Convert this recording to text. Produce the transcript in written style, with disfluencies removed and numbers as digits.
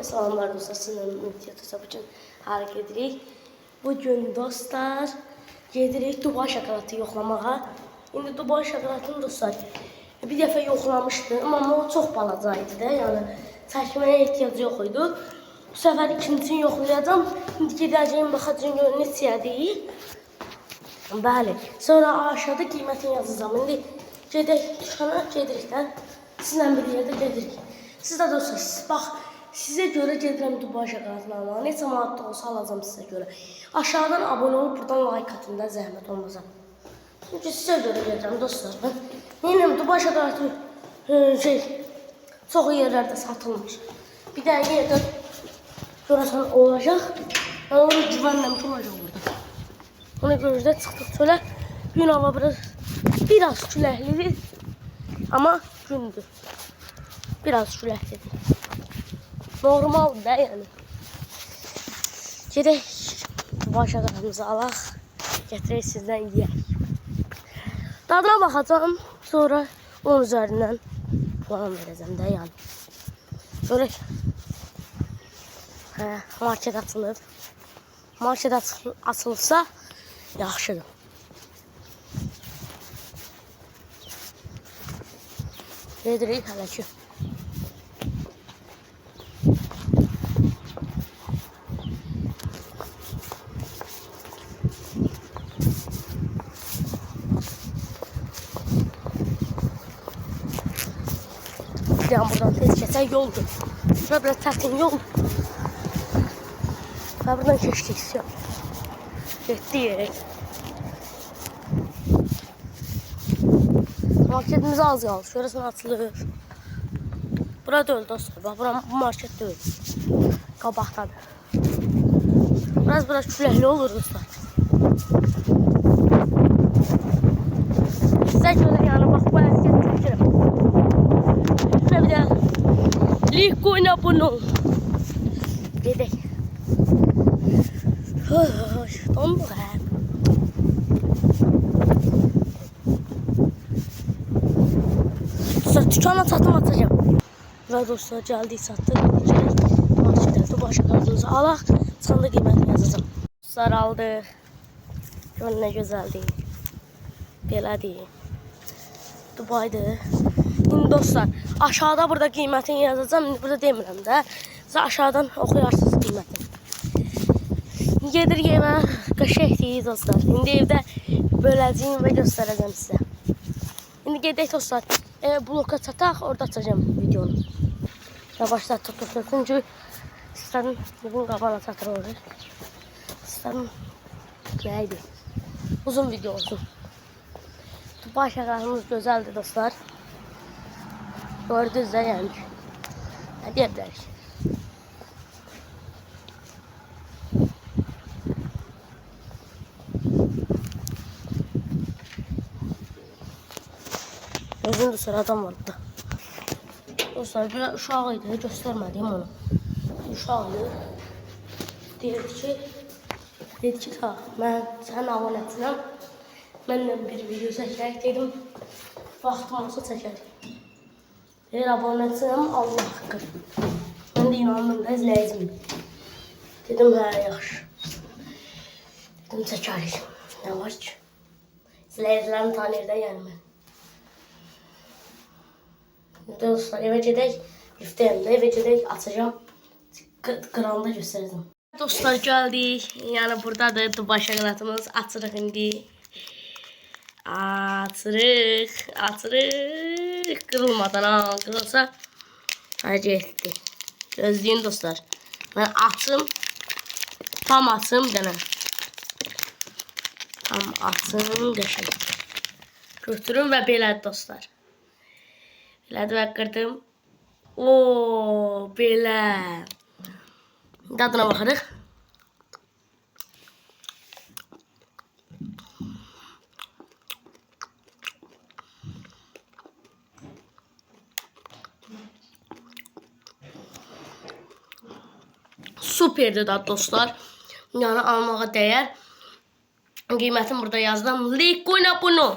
Salamlar dostlar, sizinle Ümit hesabı için hareket edirik. Bugün dostlar gedirik Dubai şokolatı yoxlamağa. İndi Dubai şokolatını dostlar bir dəfə yoxlamışdım, amma o çox balacaydı da, yəni çəkməyə ehtiyacı yox idi. Bu səfər ikincisini yoxlayacağım. İndi gedəcəyim, baxacağım görün neçədir. Bəli. Sonra aşağıda qiymətini yazacağım. İndi gedək dükana, gedirik də. Sizlə bir yerdə gedirik. Siz də dostlar, bax, sizə görə gedirəm Dubai şokolatını almağa. Neçə manat da olsa alacağım sizə görə. Aşağıdan abunə olub, buradan like atın da, zəhmət olmasa. Çünki sizə görə gedirəm dostlar. Mən neyim, Dubai şokolatı çox yerlərdə satılmış. Bir dənə yerdə görəsən olacaq. Mən onu güvənləm ki, olacaq orada. Ona görə də çıxdıq çölə. Gün hava biraz küləklidir. Amma gündür. Biraz küləklidir. Normaldır da yəni. Gedək Dubai şokolatımızı alaq. Gətirək sizdən yiyək. Dadına baxacağım. Sonra onun üzərindən puan verəcəm də yəni. Görək. Market açılır. Market açılırsa yaxşıdır. Gedirik hələ ki. Yani buradan tez keçək yoldur. Şurada biraz çətin yol. Və buradan keçdik. Getdik. Marketimiz az qaldı. Şurasını açılır. Bura deyil dostlar. Bax, bura bu market deyil. Qabaqdadır. Biraz küləkli olur dostlar. Sizə görə yəni bax bu hərəkət çəkirəm. Şuraya bir də lik oyna bunu. Gedək. Donduq hə. Dostlar dükkana çatım atacağım. Və dostlar gəldik satdıq. Marketdə Dubai şokolatımızı alaq. Çıxanda qiymətini yazacağım. Dostlar aldıq. Görün nə gözəldir. Belədir. Dubai'dir. İndi dostlar aşağıda burada qiymətini yazacağım. İndi burada demirəm də. Siz aşağıdan oxuyarsınız qiymətini. Gedirik evə. Qəşəngdir dostlar. İndi evdə böləcəyim və göstərəcəm sizə. İndi gedək dostlar. Bloka çataq, orada açacağım videonu. Yavaşlar tutulsun çünki istədim bunun qabağına çatır olur. İstədim nəydi? Uzun video olsun. Dubai şokolatımız gözəldir dostlar. Gördünüz də yəni. Nə deyə bilərik? Gözün dostlar adam vardı da. Dostlar bir uşaq idi, göstərmədiyim onu. Uşaq idi. Dedi ki ta mən sənin abonətinəm. Mənlə bir video çəkərək dedim. Vaxtım olsa çəkərik. Deyir abonətinəm Allah haqqı. Mən də inandım da izləyicim. Dedim hə yaxşı. Dedim çəkərik. Nə var ki? İzləyicilərini tanıyır da yəni mən. Dostlar eve gedək, liftəyəm də eve gedək, açacağım, qıranda göstərəcəm. Dostlar gəldik, yəni buradadır Dubai şokolatımız, açırıq indi. Açırıq, qırılmadan ha, qırılsa getdi. Gözləyin dostlar, mən açım, tam açım denəm. Tam açım, qəşəng. Götürüm və belədir dostlar. Belədir və qırdım. Ooo, belə. Dadına baxırıq. Superdir dad dostlar. Yəni almağa dəyər. Qiymətim burada yazdım. Lik oyna bunu.